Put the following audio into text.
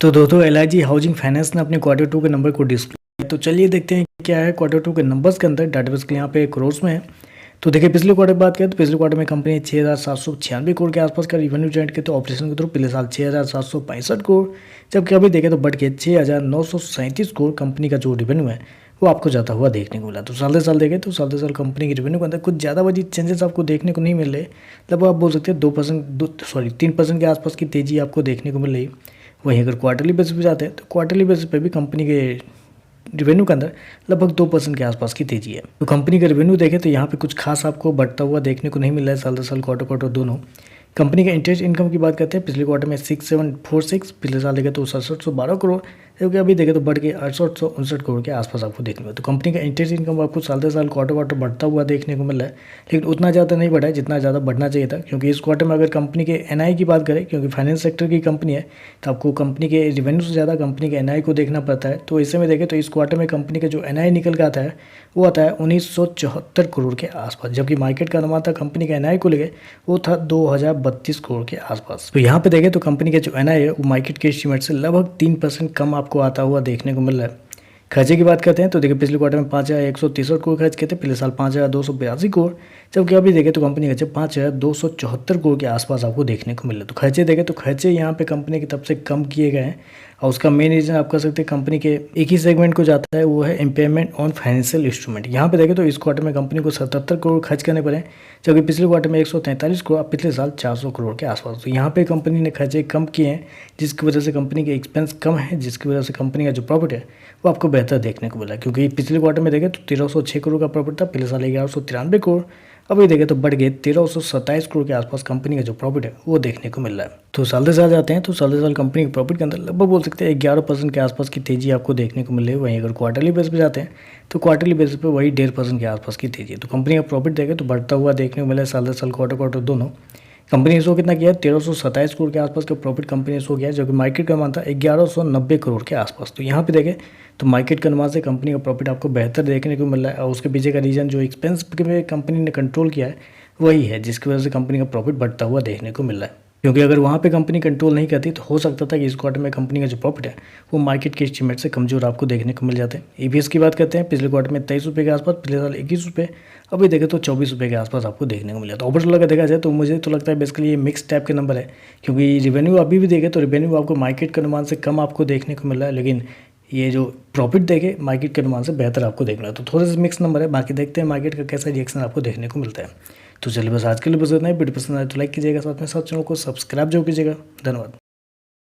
तो दोस्तों LIG housing finance ने अपने क्वार्टर टू के नंबर को डिस्प्ले, तो चलिए देखते हैं क्या है क्वार्टर टू के नंबर्स के अंदर। डाटाबेस के यहाँ पे करोड़ में है। तो देखिए पिछले क्वार्टर की बात करें तो पिछले क्वार्टर में कंपनी ने 6,796 करोड़ के आसपास का रिवेन्यू जनरेट किया। तो ऑपरेशन के थ्रू पिछले साल 6,765 करोड़, जबकि अभी देखें तो बढ़ के 6,937 करोड़ कंपनी का जो रिवेन्यू है वो आपको जाता हुआ देखने को मिला। तो साल से साल देखें तो साल से साल कंपनी के रिवेन्यू के अंदर कुछ ज़्यादा बड़ी चेंजेस आपको देखने को नहीं मिल रहे। लगभग आप बोल सकते हैं 3% के आसपास की तेज़ी आपको देखने को मिल रही। वहीं अगर क्वार्टरली बेसिस पे जाते हैं तो क्वार्टरली बेसिस पे भी कंपनी के रिवेन्यू के अंदर लगभग 2% के आसपास की तेजी है। तो कंपनी का रिवेन्यू देखें तो यहाँ पे कुछ खास आपको बढ़ता हुआ देखने को नहीं मिल रहा है साल दर साल, क्वार्टर क्वार्टर दोनों। कंपनी का इंटरेस्ट इनकम की बात करते हैं, पिछले क्वार्टर में 6746, पिछले साल देखें तो 6712 करोड़, जबकि अभी देखें तो बढ़ के 6859 करोड़ के आसपास आपको देखने को। तो कंपनी का इंटरेस्ट इनकम आपको साल दर साल क्वार्टर क्वार्टर बढ़ता हुआ देखने को मिल रहा है, लेकिन उतना ज़्यादा नहीं बढ़ा है जितना ज़्यादा बढ़ना चाहिए था। क्योंकि इस क्वार्टर में अगर कंपनी के एनआई की बात करें, क्योंकि फाइनेंस सेक्टर की कंपनी है, तो आपको कंपनी के रिवेन्यू से ज़्यादा कंपनी के एनआई को देखना पड़ता है। तो ऐसे में देखें तो इस क्वार्टर में कंपनी का जो एनआई निकल के आता है वो आता है 1974 करोड़ के आसपास, जबकि मार्केट का अनुमान था कंपनी का एनआई को लेके वो था 2032 करोड़ के आसपास। तो यहाँ पे देखें तो कंपनी का जो एनआई है वो मार्केट के एस्टीमेट से लगभग 3% कम आपको आता हुआ देखने को मिल रहा है। खर्चे की बात करते हैं तो देखिए पिछले क्वार्टर में 5,163 करोड़ खर्च किए थे, पिछले साल 5,282 करोड़, जबकि अभी देखें तो कंपनी खर्चे 5,274 करोड़ के आसपास आपको देखने को मिल रहा है। तो खर्चे देखें तो खर्चे यहाँ पे कंपनी की तरफ से कम किए गए हैं, और उसका मेन रीज़न आप कह सकते हैं कंपनी के एक ही सेगमेंट को जाता है, वो है इम्पेयरमेंट ऑन फाइनेंशियल इंस्ट्रूमेंट। यहाँ पे देखें तो इस क्वार्टर में कंपनी को 77 करोड़ खर्च करने पड़े, जबकि पिछले क्वार्टर में 143 करोड़, पिछले साल 400 करोड़ के आसपास। तो यहाँ पे कंपनी ने खर्चे कम किए हैं, जिसकी वजह से कंपनी के एक्सपेंस कम है, जिसकी वजह से कंपनी का जो प्रॉफिट है वो आपको बेहतर देखने को मिला। क्योंकि पिछले क्वार्टर में देखें तो 1306 करोड़ का प्रॉफिट था, पिछले साल 1193 करोड़, अभी देखें तो बढ़ गए 1327 करोड़ के आसपास कंपनी का जो प्रॉफिट है वो देखने को मिल रहा है। तो साल दर साल जाते हैं तो साल दर साल कंपनी के प्रॉफिट के अंदर लगभग बोल सकते हैं 11% के आसपास की तेजी आपको देखने को मिल रही है। वहीं अगर क्वार्टरली बेस पे जाते हैं तो क्वार्टरली बेसिस पे वही 1.5% के आसपास की तेजी है। तो कंपनी का प्रॉफिट देखें तो बढ़ता हुआ देखने को मिला है साल दर साल, क्वार्टर क्वार्टर दोनों। कंपनी ने शो कितना किया है, 1327 करोड़ के आसपास का प्रॉफिट कंपनी ने शो किया है, जो कि मार्केट का अनुमान था 1190 करोड़ के आसपास। तो यहाँ पे देखें तो मार्केट के अनुमान से कंपनी का प्रॉफिट आपको बेहतर देखने को मिल रहा है, और उसके पीछे का रीज़न जो एक्सपेंस पे कंपनी ने कंट्रोल किया है वही है, जिसकी वजह से कंपनी का प्रॉफिट बढ़ता हुआ देखने को मिल रहा है। क्योंकि अगर वहाँ पे कंपनी कंट्रोल नहीं करती तो हो सकता था कि इस क्वार्टर में कंपनी का जो प्रॉफिट है वो मार्केट के एस्टीमेट से कमजोर आपको देखने को मिल जाते हैं। ईपीएस की बात करते हैं, पिछले क्वार्टर में 23 रुपये के आसपास, पिछले साल 21 रुपये, अभी देखें तो 24 रुपये के आसपास आपको देखने को मिला। तो ओवरऑल अगर देखा जाए तो मुझे तो लगता है बेसिकली ये मिक्स टाइप के नंबर है, क्योंकि रिवेन्यू अभी भी देखें तो रिवेन्यू आपको मार्केट के अनुमान से कम आपको देखने को मिल रहा है, लेकिन ये जो प्रॉफिट देखे मार्केट के अनुमान से बेहतर आपको देखना है। तो थोड़े से मिक्स नंबर है, बाकी देखते हैं मार्केट का कैसा रिएक्शन आपको देखने को मिलता है। तो चलिए बस आज के लिए बस इतना ही। वीडियो पसंद आए तो लाइक कीजिएगा, साथ में साथ चैनल को सब्सक्राइब जरूर कीजिएगा। धन्यवाद।